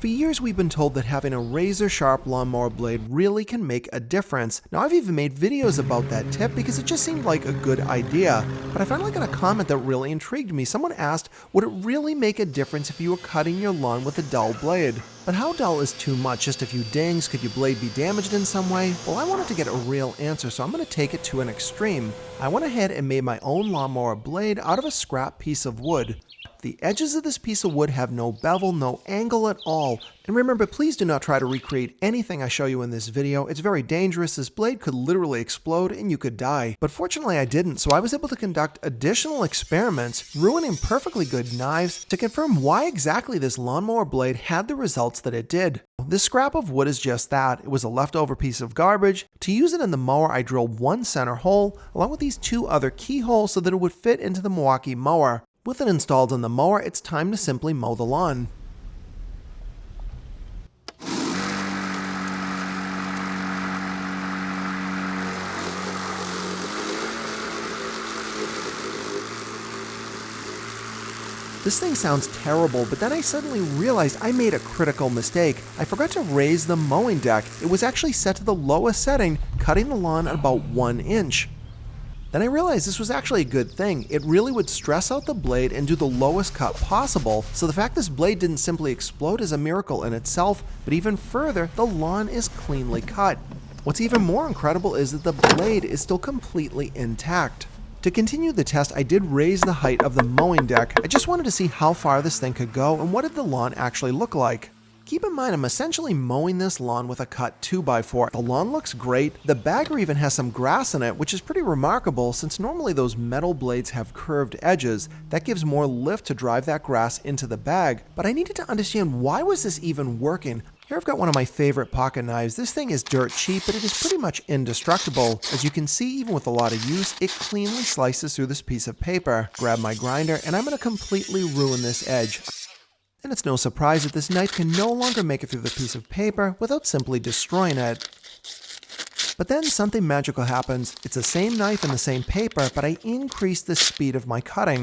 For years we've been told that having a razor-sharp lawnmower blade really can make a difference. Now I've even made videos about that tip because it just seemed like a good idea. But I finally got a comment that really intrigued me. Someone asked, would it really make a difference if you were cutting your lawn with a dull blade? But how dull is too much? Just a few dings? Could your blade be damaged in some way? Well, I wanted to get a real answer, so I'm going to take it to an extreme. I went ahead and made my own lawnmower blade out of a scrap piece of wood. The edges of this piece of wood have no bevel, no angle at all. And remember, please do not try to recreate anything I show you in this video. It's very dangerous. This blade could literally explode and you could die. But fortunately I didn't, so I was able to conduct additional experiments, ruining perfectly good knives, to confirm why exactly this lawnmower blade had the results that it did. This scrap of wood is just that. It was a leftover piece of garbage. To use it in the mower, I drilled one center hole, along with these two other keyholes so that it would fit into the Milwaukee mower. With it installed in the mower, it's time to simply mow the lawn. This thing sounds terrible, but then I suddenly realized I made a critical mistake. I forgot to raise the mowing deck. It was actually set to the lowest setting, cutting the lawn at about 1 inch. Then I realized this was actually a good thing. It really would stress out the blade and do the lowest cut possible, so the fact this blade didn't simply explode is a miracle in itself, but even further, the lawn is cleanly cut. What's even more incredible is that the blade is still completely intact. To continue the test, I did raise the height of the mowing deck. I just wanted to see how far this thing could go and what did the lawn actually look like. Keep in mind, I'm essentially mowing this lawn with a cut 2x4. The lawn looks great. The bagger even has some grass in it, which is pretty remarkable since normally those metal blades have curved edges. That gives more lift to drive that grass into the bag. But I needed to understand, why was this even working? Here I've got one of my favorite pocket knives. This thing is dirt cheap, but it is pretty much indestructible. As you can see, even with a lot of use, it cleanly slices through this piece of paper. Grab my grinder, and I'm going to completely ruin this edge. And it's no surprise that this knife can no longer make it through the piece of paper without simply destroying it. But then something magical happens. It's the same knife and the same paper, but I increase the speed of my cutting.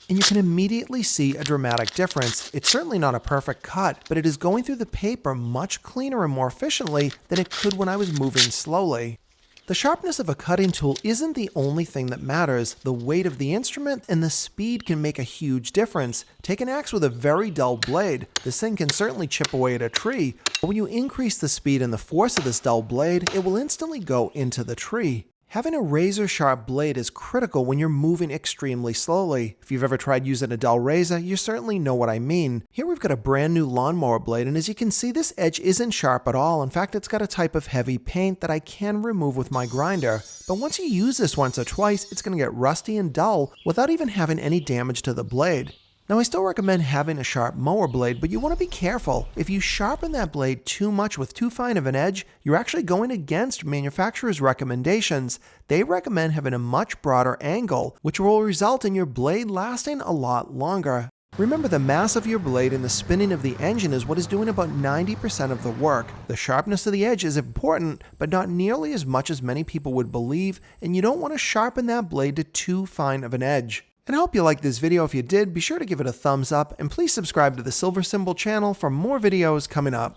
And you can immediately see a dramatic difference. It's certainly not a perfect cut, but it is going through the paper much cleaner and more efficiently than it could when I was moving slowly. The sharpness of a cutting tool isn't the only thing that matters. The weight of the instrument and the speed can make a huge difference. Take an axe with a very dull blade. This thing can certainly chip away at a tree, but when you increase the speed and the force of this dull blade, it will instantly go into the tree. Having a razor-sharp blade is critical when you're moving extremely slowly. If you've ever tried using a dull razor, you certainly know what I mean. Here we've got a brand new lawnmower blade, and as you can see, this edge isn't sharp at all. In fact, it's got a type of heavy paint that I can remove with my grinder. But once you use this once or twice, it's going to get rusty and dull without even having any damage to the blade. Now I still recommend having a sharp mower blade, but you want to be careful. If you sharpen that blade too much with too fine of an edge, you're actually going against manufacturers' recommendations. They recommend having a much broader angle, which will result in your blade lasting a lot longer. Remember, the mass of your blade and the spinning of the engine is what is doing about 90% of the work. The sharpness of the edge is important, but not nearly as much as many people would believe, and you don't want to sharpen that blade to too fine of an edge. And I hope you liked this video. If you did, be sure to give it a thumbs up, and please subscribe to the Silver Symbol channel for more videos coming up.